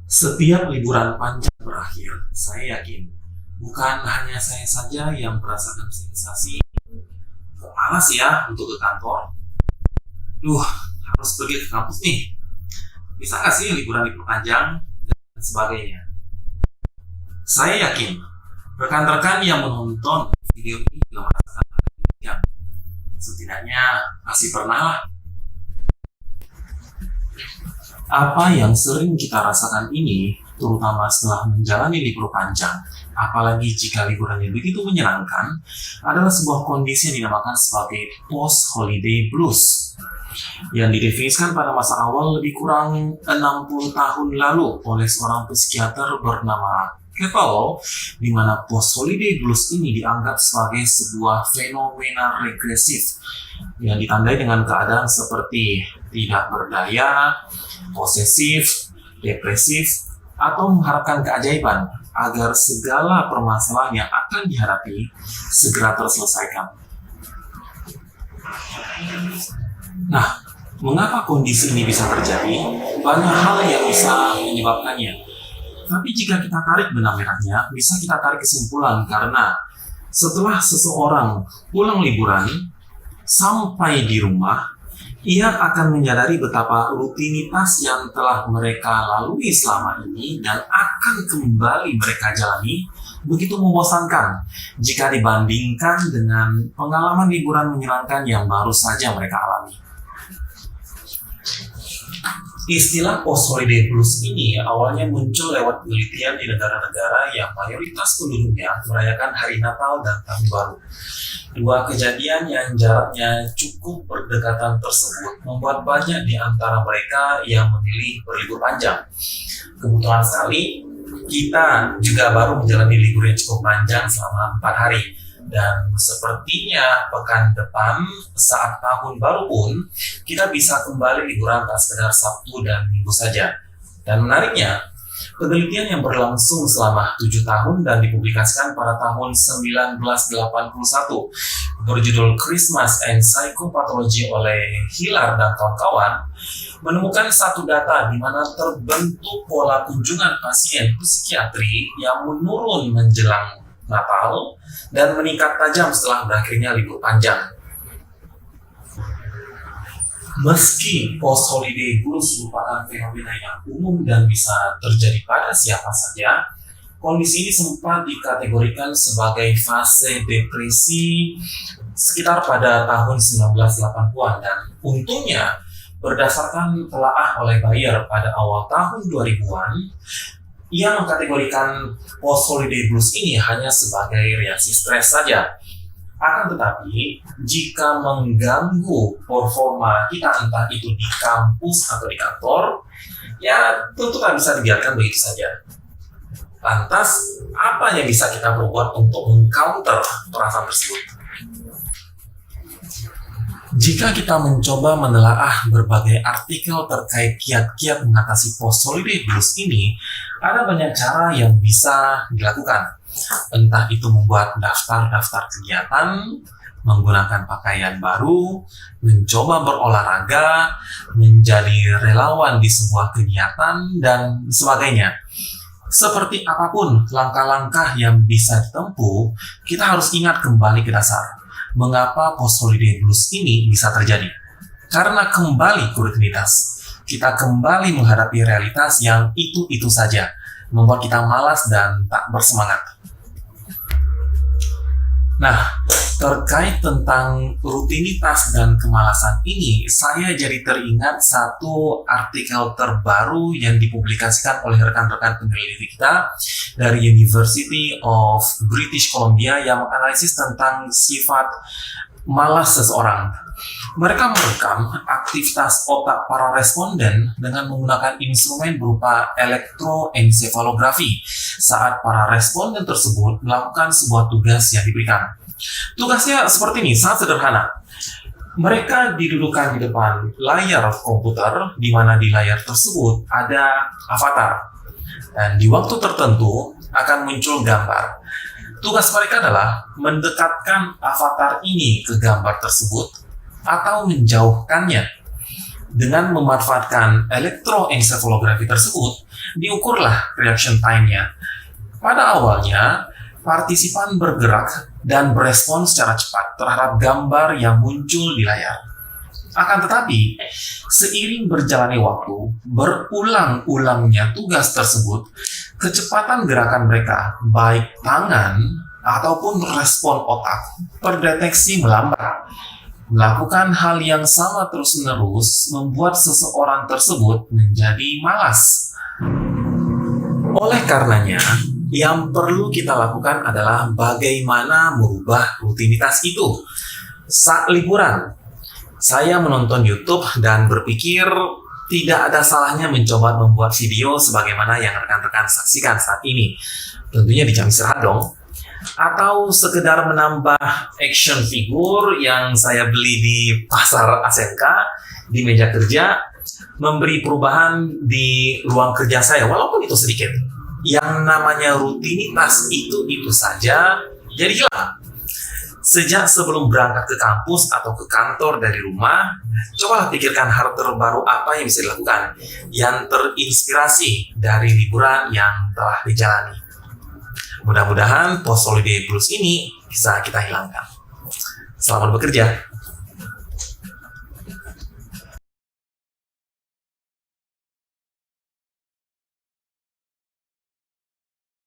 Setiap liburan panjang berakhir, saya yakin bukan hanya saya saja yang merasakan sensasi "Kok malas ya untuk ke kantor. Duh, harus pergi ke kampus nih. Bisa nggak sih liburan diperpanjang?" dan sebagainya. Saya yakin rekan-rekan yang menonton video ini juga merasakan hal yang demikian. Setidaknya masih pernah lah. Apa yang sering kita rasakan ini, terutama setelah menjalani libur panjang, apalagi jika liburannya begitu menyenangkan, adalah sebuah kondisi yang dinamakan sebagai post-holiday blues, yang didefinisikan pada masa awal lebih kurang 60 tahun lalu oleh seorang psikiater bernama Keppel, di mana post-holiday blues ini dianggap sebagai sebuah fenomena regresif yang ditandai dengan keadaan seperti tidak berdaya, posesif, depresif, atau mengharapkan keajaiban agar segala permasalahan yang akan dihadapi segera terselesaikan. Nah, mengapa kondisi ini bisa terjadi? Banyak hal yang bisa menyebabkannya. Tapi jika kita tarik benang merahnya, bisa kita tarik kesimpulan karena setelah seseorang pulang liburan, sampai di rumah, ia akan menyadari betapa rutinitas yang telah mereka lalui selama ini dan akan kembali mereka jalani begitu membosankan jika dibandingkan dengan pengalaman liburan menyenangkan yang baru saja mereka alami. Istilah post-holiday blues ini awalnya muncul lewat penelitian di negara-negara yang mayoritas penduduknya merayakan hari Natal dan Tahun Baru. Dua kejadian yang jaraknya cukup berdekatan tersebut membuat banyak di antara mereka yang memilih berlibur panjang. Kebetulan sekali, kita juga baru menjalani libur yang cukup panjang selama 4 hari. Dan sepertinya pekan depan saat tahun baru pun kita bisa kembali liburan tak sekedar Sabtu dan Minggu saja. Dan menariknya, penelitian yang berlangsung selama 7 tahun dan dipublikasikan pada tahun 1981 berjudul Christmas and Psychopathology oleh Hillard dan kawan-kawan menemukan satu data di mana terbentuk pola kunjungan pasien psikiatri yang menurun menjelang Natal dan meningkat tajam setelah berakhirnya libur panjang. Meski post-holiday blues merupakan fenomena yang umum dan bisa terjadi pada siapa saja, kondisi ini sempat dikategorikan sebagai fase depresi sekitar pada tahun 1980-an dan untungnya berdasarkan telaah oleh Bayer pada awal tahun 2000-an, ia mengkategorikan post-holiday blues ini hanya sebagai reaksi stres saja. Akan tetapi, jika mengganggu performa kita entah itu di kampus atau di kantor, ya tentu tak bisa dibiarkan begitu saja. Lantas, apa yang bisa kita perbuat untuk meng-counter perasaan tersebut? Jika kita mencoba menelaah berbagai artikel terkait kiat-kiat mengatasi post-holiday blues ini, ada banyak cara yang bisa dilakukan. Entah itu membuat daftar-daftar kegiatan, menggunakan pakaian baru, mencoba berolahraga, menjadi relawan di sebuah kegiatan, dan sebagainya. Seperti apapun langkah-langkah yang bisa ditempuh, kita harus ingat kembali ke dasar. Mengapa post-holiday blues ini bisa terjadi? Karena kembali ke rutinitas. Kita kembali menghadapi realitas yang itu-itu saja, membuat kita malas dan tak bersemangat. Nah, terkait tentang rutinitas dan kemalasan ini, saya jadi teringat satu artikel terbaru yang dipublikasikan oleh rekan-rekan peneliti kita dari University of British Columbia yang menganalisis tentang sifat malas seseorang. Mereka merekam aktivitas otak para responden dengan menggunakan instrumen berupa elektroensefalografi saat para responden tersebut melakukan sebuah tugas yang diberikan. Tugasnya seperti ini, sangat sederhana. Mereka didudukkan di depan layar komputer, di mana di layar tersebut ada avatar. Dan di waktu tertentu akan muncul gambar. Tugas mereka adalah mendekatkan avatar ini ke gambar tersebut atau menjauhkannya. Dengan memanfaatkan elektroencephalografi tersebut, diukurlah reaction time-nya. Pada awalnya, partisipan bergerak dan berespon secara cepat terhadap gambar yang muncul di layar. Akan tetapi, seiring berjalannya waktu, berulang-ulangnya tugas tersebut, kecepatan gerakan mereka, baik tangan ataupun respon otak, terdeteksi melambat. Melakukan hal yang sama terus-menerus membuat seseorang tersebut menjadi malas. Oleh karenanya, yang perlu kita lakukan adalah bagaimana merubah rutinitas itu. Saat liburan, saya menonton YouTube dan berpikir tidak ada salahnya mencoba membuat video sebagaimana yang rekan-rekan saksikan saat ini. Tentunya di jam istirahat dong. Atau sekedar menambah action figure yang saya beli di pasar ASMK di meja kerja, memberi perubahan di ruang kerja saya, walaupun itu sedikit. Yang namanya rutinitas itu saja jadi hilang. Sejak sebelum berangkat ke kampus atau ke kantor dari rumah, cobalah pikirkan hal terbaru apa yang bisa dilakukan yang terinspirasi dari liburan yang telah dijalani. Mudah-mudahan post holiday blues ini bisa kita hilangkan. Selamat bekerja.